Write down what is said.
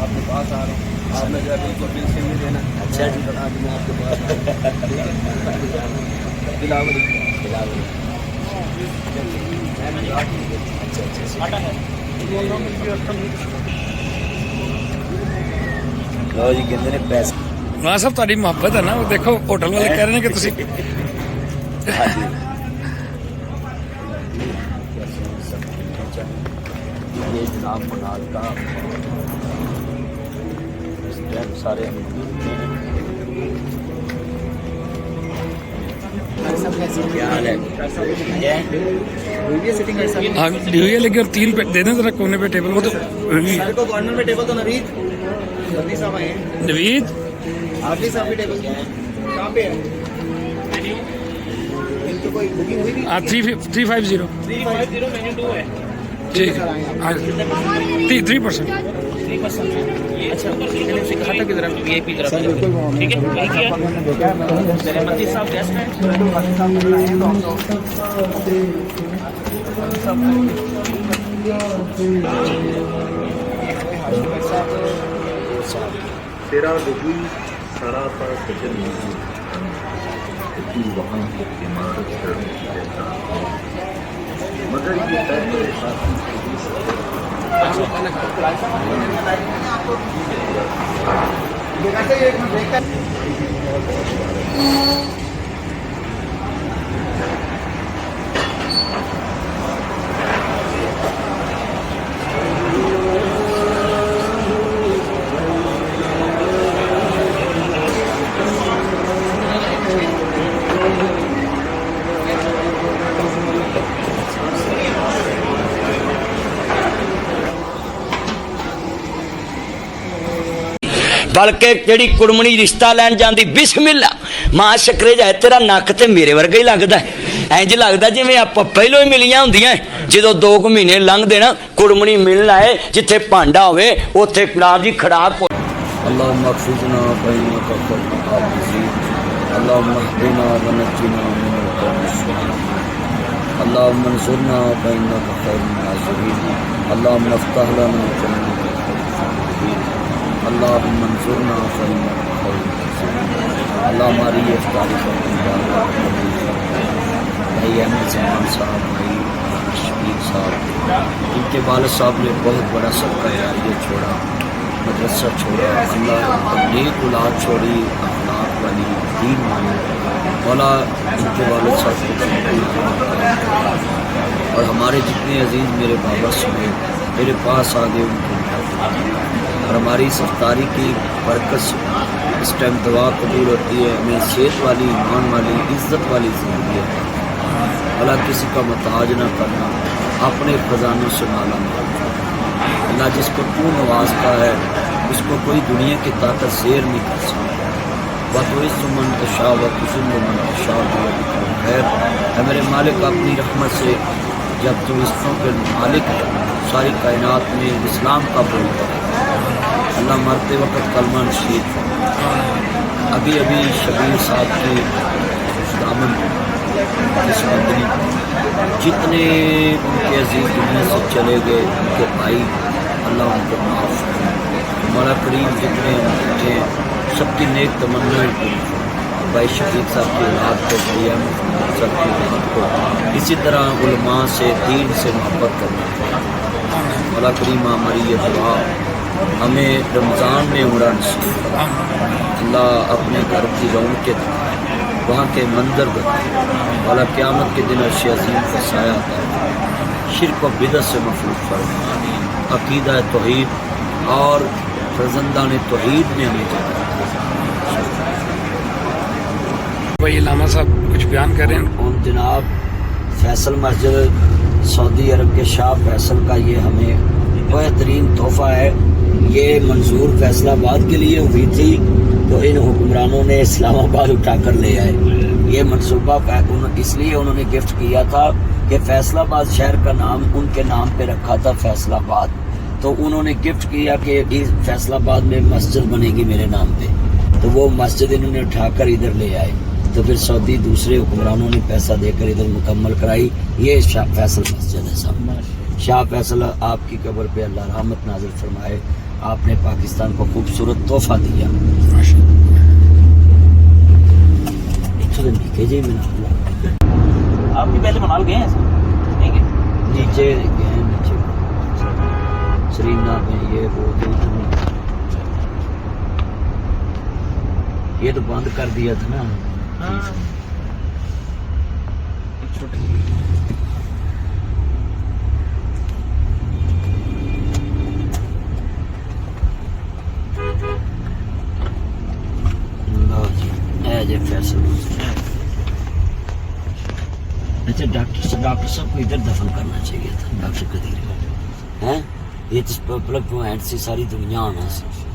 آپ کے پاس آ رہا ہوں، آپ نے جو ہے بالکل بل سے نہیں دینا۔ اچھا جی، آج میں آپ کے پاس بلاولی بلاول۔ لو جی کہتے ہیں پیسے ہاں صاحب تاری محبت ہے نا، وہ دیکھو ہوٹل والے کہہ رہے ہیں کہ تسی ہاں جی یہ جناب منال کا اس ٹائم سارے کیا حال ہے؟ ہاں لی ہوئی ہے، لیکن اور 3 پہ دے دیں ذرا کونے پہ ٹیبل، وہ تو ہوئی ہے۔ کو گورنمنٹ میں ٹیبل تو نوید صاحب آئے ہیں، نوید حافظ صاحب کی ٹیبل کہاں پہ ہے؟ ان کو کوئی بکنگ ہوئی بھی؟ 350 350 مینیو 2 ہے۔ ٹھیک ہے 3%۔ اچھا سے کہا تھا کہ ذرا وی آئی پی ذرا ٹھیک ہے متی صاحب گیسٹ ہیں۔ تیرا رجوع سراپا سجن نہیں تو وہاں کی عمارت کرنے دیتا مگر یہ طے میرے ساتھی بلکہ جڑی کڑمنی رشتہ لین جاندی بسم اللہ ماں شکرے جائے تیرا نک تے میرے ورگا ہی لگتا ہے، انج لگتا جی آپ پہلو ہی ملیاں ہوندیاں جدو 2 مہینے لنگ دینا کڑمنی ملنا ہے جتھے پانڈا ہوئے اوتھے نام جی کھڑاک ہو۔ اللهم اغفرنا بينك والحافظين اللهم اهدنا ونجنا من القوم الظالمين اللهم انصرنا بينك خير الناصرين اللهم افتح لنا جنتك اللهم انصرنا بينك خير الناصرين اللہ ہماری افطاری کا بھائی احمد سلمان صاحب، بھائی شبیر صاحب، ان کے والد صاحب نے بہت بڑا صدقہ جاریہ چھوڑا، مدرسہ چھوڑا، اللہ نیک اولاد چھوڑی، اخلاق والی، دین والی، مولا ان کے والد صاحب کو اور ہمارے جتنے عزیز میرے بابا سنے میرے پاس آ گئے ان کو، اور ہماری اس افطاری کی برکت سے اس ٹائم دعا قبول ہوتی ہے، ہمیں صحت والی، ایمان والی، عزت والی زندگی ہے، اللہ کسی کا محتاج نہ کرنا، اپنے خزانوں سے مالا مال، اللہ جس کو تو نوازتا ہے اس کو کوئی دنیا کی طاقت زیر نہیں کر سکتا، وَتُعِزُّ مَن تَشَاءُ وَتُذِلُّ مَن تَشَاءُ خیر ہے میرے مالک، اپنی رحمت سے جب تو رزقوں کے مالک ساری کائنات میں اسلام کا بولتا ہے، اللہ مرتے وقت کلمہ نشید، ابھی ابھی شبیر صاحب کی دامن اس مدنی جتنے ان کے عزیز دنیا سے چلے گئے ان کے بھائی اللہ ان کو معاف کرے، مولا کریم جتنے بچے سب کی نیک تمنائیں پوری کرے، بھائی شفیق صاحب کی اولاد کو، بھائی احمد صاحب کی اولاد کو اسی طرح علماء سے دین سے محبت کرنا، مولا کریم ہماری یہ دعا ہمیں رمضان میں عمرہ نصیب، اللہ اپنے گھر کی رونقیں دکھائے، وہاں کے منظر بتائے، والا قیامت کے دن عرش عظیم کا سایہ ہے، شرک و بدعت سے محفوظ فرمائے، عقیدہ توحید اور فرزندان توحید نے ہمیں جگہ بھائی علامہ صاحب کچھ بیان کریں۔ جناب فیصل مسجد سعودی عرب کے شاہ فیصل کا یہ ہمیں بہترین تحفہ ہے، یہ منظور فیصل آباد کے لیے ہوئی تھی تو ان حکمرانوں نے اسلام آباد اٹھا کر لے آئے، یہ منصوبہ اس لیے انہوں نے گفٹ کیا تھا کہ فیصل آباد شہر کا نام ان کے نام پہ رکھا تھا فیصل آباد، تو انہوں نے گفٹ کیا کہ اس فیصل آباد میں مسجد بنے گی میرے نام پہ، تو وہ مسجد انہوں نے اٹھا کر ادھر لے آئے، تو پھر سعودی دوسرے حکمرانوں نے پیسہ دے کر ادھر مکمل کرائی، یہ شاہ فیصل مسجد ہے صاحب۔ شاہ فیصل آپ کی قبر پہ اللہ رحمت نازل فرمائے، آپ نے پاکستان کو خوبصورت تحفہ دیا. نیچے جی میں آپ بھی پہلے منال گئے ہیں نہیں گئے؟ نیچے گئے ہیں, نیچے سرینا میں یہ وہ یہ تو بند کر دیا تھا نا. فیصل اچھا ڈاکٹر صاحب کو ادھر دفن کرنا چاہیے تھا, ڈاکٹر قدیر ہیں, یہ تو پبلک پوائنٹ سے ساری دنیا آنا سی.